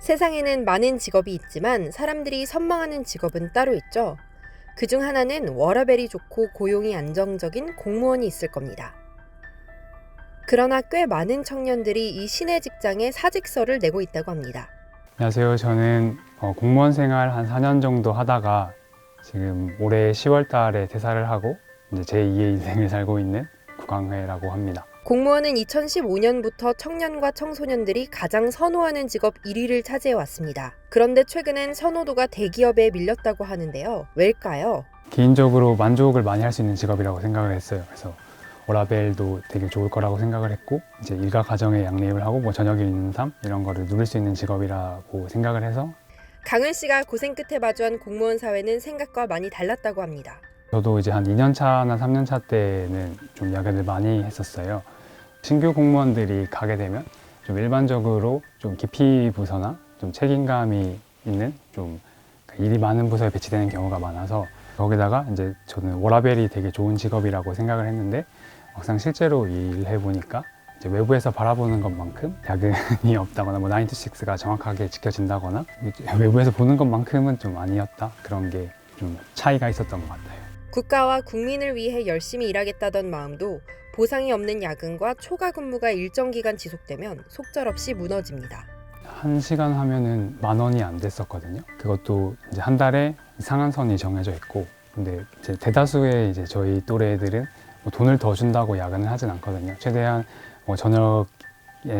세상에는 많은 직업이 있지만 사람들이 선망하는 직업은 따로 있죠. 그중 하나는 워라밸이 좋고 고용이 안정적인 공무원이 있을 겁니다. 그러나 꽤 많은 청년들이 이 신의 직장에 사직서를 내고 있다고 합니다. 안녕하세요. 저는 공무원 생활 한 4년 정도 하다가 지금 올해 10월 달에 퇴사를 하고 이제 제2의 인생을 살고 있는 구강회라고 합니다. 공무원은 2015년부터 청년과 청소년들이 가장 선호하는 직업 1위를 차지해 왔습니다. 그런데 최근엔 선호도가 대기업에 밀렸다고 하는데요. 왜일까요? 개인적으로 만족을 많이 할 수 있는 직업이라고 생각을 했어요. 그래서 워라밸도 되게 좋을 거라고 생각을 했고 이제 일과 가정의 양립을 하고 뭐 저녁에 있는 삶 이런 거를 누릴 수 있는 직업이라고 생각을 해서 강은 씨가 고생 끝에 마주한 공무원 사회는 생각과 많이 달랐다고 합니다. 저도 이제 한 2년 차나 3년 차 때는 좀 야근을 많이 했었어요. 신규 공무원들이 가게 되면 좀 일반적으로 좀 기피 부서나 좀 책임감이 있는 좀 일이 많은 부서에 배치되는 경우가 많아서 거기다가 이제 저는 워라밸이 되게 좋은 직업이라고 생각을 했는데 막상 실제로 일해 보니까 이제 외부에서 바라보는 것만큼 야근이 없다거나 뭐 9 to 6가 정확하게 지켜진다거나 외부에서 보는 것만큼은 좀 아니었다. 그런 게 좀 차이가 있었던 것 같아요. 국가와 국민을 위해 열심히 일하겠다던 마음도 보상이 없는 야근과 초과 근무가 일정 기간 지속되면 속절없이 무너집니다. 1시간 하면은 10,000원이 안 됐었거든요. 그것도 이제 한 달에 상한선이 정해져 있고, 근데 이제 대다수의 이제 저희 또래 애들은 뭐 돈을 더 준다고 야근을 하진 않거든요. 최대한 뭐 저녁에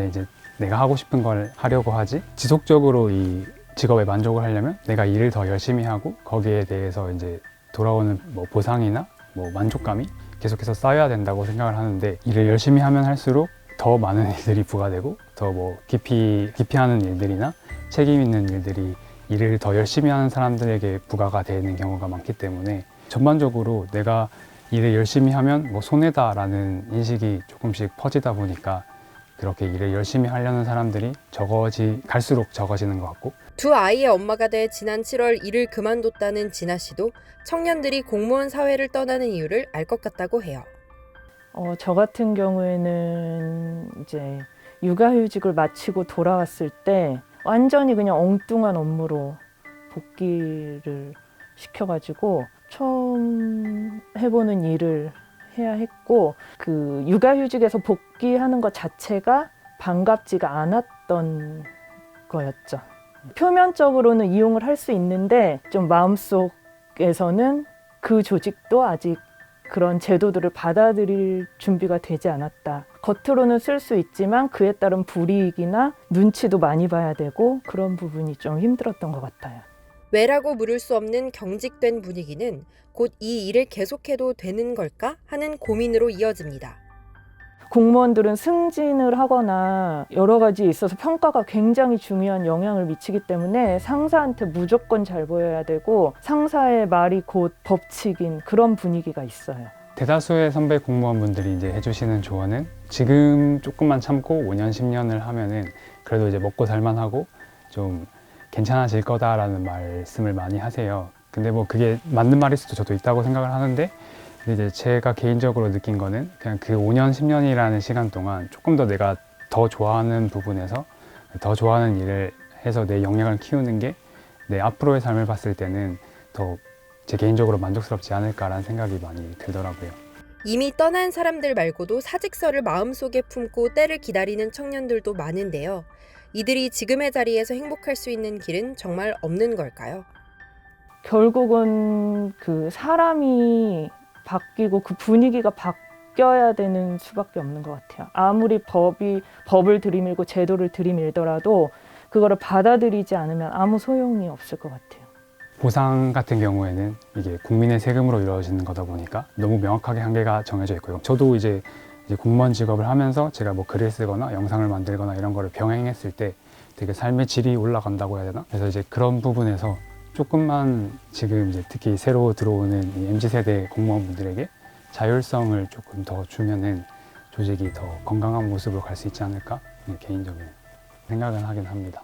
이제 내가 하고 싶은 걸 하려고 하지, 지속적으로 이 직업에 만족을 하려면 내가 일을 더 열심히 하고 거기에 대해서 이제 돌아오는 뭐 보상이나 뭐 만족감이 계속해서 쌓여야 된다고 생각을 하는데, 일을 열심히 하면 할수록 더 많은 일들이 부과되고 더 뭐 기피하는 일들이나 책임 있는 일들이 일을 더 열심히 하는 사람들에게 부과가 되는 경우가 많기 때문에 전반적으로 내가 일을 열심히 하면 뭐 손해다라는 인식이 조금씩 퍼지다 보니까 그렇게 일을 열심히 하려는 사람들이 갈수록 적어지는 것 같고, 두 아이의 엄마가 돼 지난 7월 일을 그만뒀다는 진아 씨도 청년들이 공무원 사회를 떠나는 이유를 알 것 같다고 해요. 저 같은 경우에는 이제 육아휴직을 마치고 돌아왔을 때 완전히 그냥 엉뚱한 업무로 복귀를 시켜가지고 처음 해보는 일을 해야 했고, 그 육아휴직에서 복귀하는 것 자체가 반갑지가 않았던 거였죠. 표면적으로는 이용을 할 수 있는데 좀 마음속에서는 그 조직도 아직 그런 제도들을 받아들일 준비가 되지 않았다. 겉으로는 쓸 수 있지만 그에 따른 불이익이나 눈치도 많이 봐야 되고 그런 부분이 좀 힘들었던 것 같아요. 왜라고 물을 수 없는 경직된 분위기는 곧 이 일을 계속해도 되는 걸까 하는 고민으로 이어집니다. 공무원들은 승진을 하거나 여러 가지에 있어서 평가가 굉장히 중요한 영향을 미치기 때문에 상사한테 무조건 잘 보여야 되고 상사의 말이 곧 법칙인 그런 분위기가 있어요. 대다수의 선배 공무원분들이 이제 해주시는 조언은 지금 조금만 참고 5년, 10년을 하면은 그래도 이제 먹고 살만하고 좀 괜찮아질 거다라는 말씀을 많이 하세요. 근데 뭐 그게 맞는 말일 수도 저도 있다고 생각을 하는데, 근데 이제 제가 개인적으로 느낀 거는 그냥 그 5년, 10년이라는 시간 동안 조금 더 내가 더 좋아하는 부분에서 더 좋아하는 일을 해서 내 역량을 키우는 게 내 앞으로의 삶을 봤을 때는 더 제 개인적으로 만족스럽지 않을까라는 생각이 많이 들더라고요. 이미 떠난 사람들 말고도 사직서를 마음속에 품고 때를 기다리는 청년들도 많은데요. 이들이 지금의 자리에서 행복할 수 있는 길은 정말 없는 걸까요? 결국은 그 사람이 바뀌고 그 분위기가 바뀌어야 되는 수밖에 없는 것 같아요. 아무리 법을 들이밀고 제도를 들이밀더라도 그거를 받아들이지 않으면 아무 소용이 없을 것 같아요. 보상 같은 경우에는 이게 국민의 세금으로 이루어지는 거다 보니까 너무 명확하게 한계가 정해져 있고요. 저도 이제 공무원 직업을 하면서 제가 뭐 글을 쓰거나 영상을 만들거나 이런 거를 병행했을 때 되게 삶의 질이 올라간다고 해야 되나? 그래서 이제 그런 부분에서 조금만 지금 이제 특히 새로 들어오는 이 MZ세대 공무원분들에게 자율성을 조금 더 주면은 조직이 더 건강한 모습으로 갈 수 있지 않을까? 개인적인 생각은 하긴 합니다.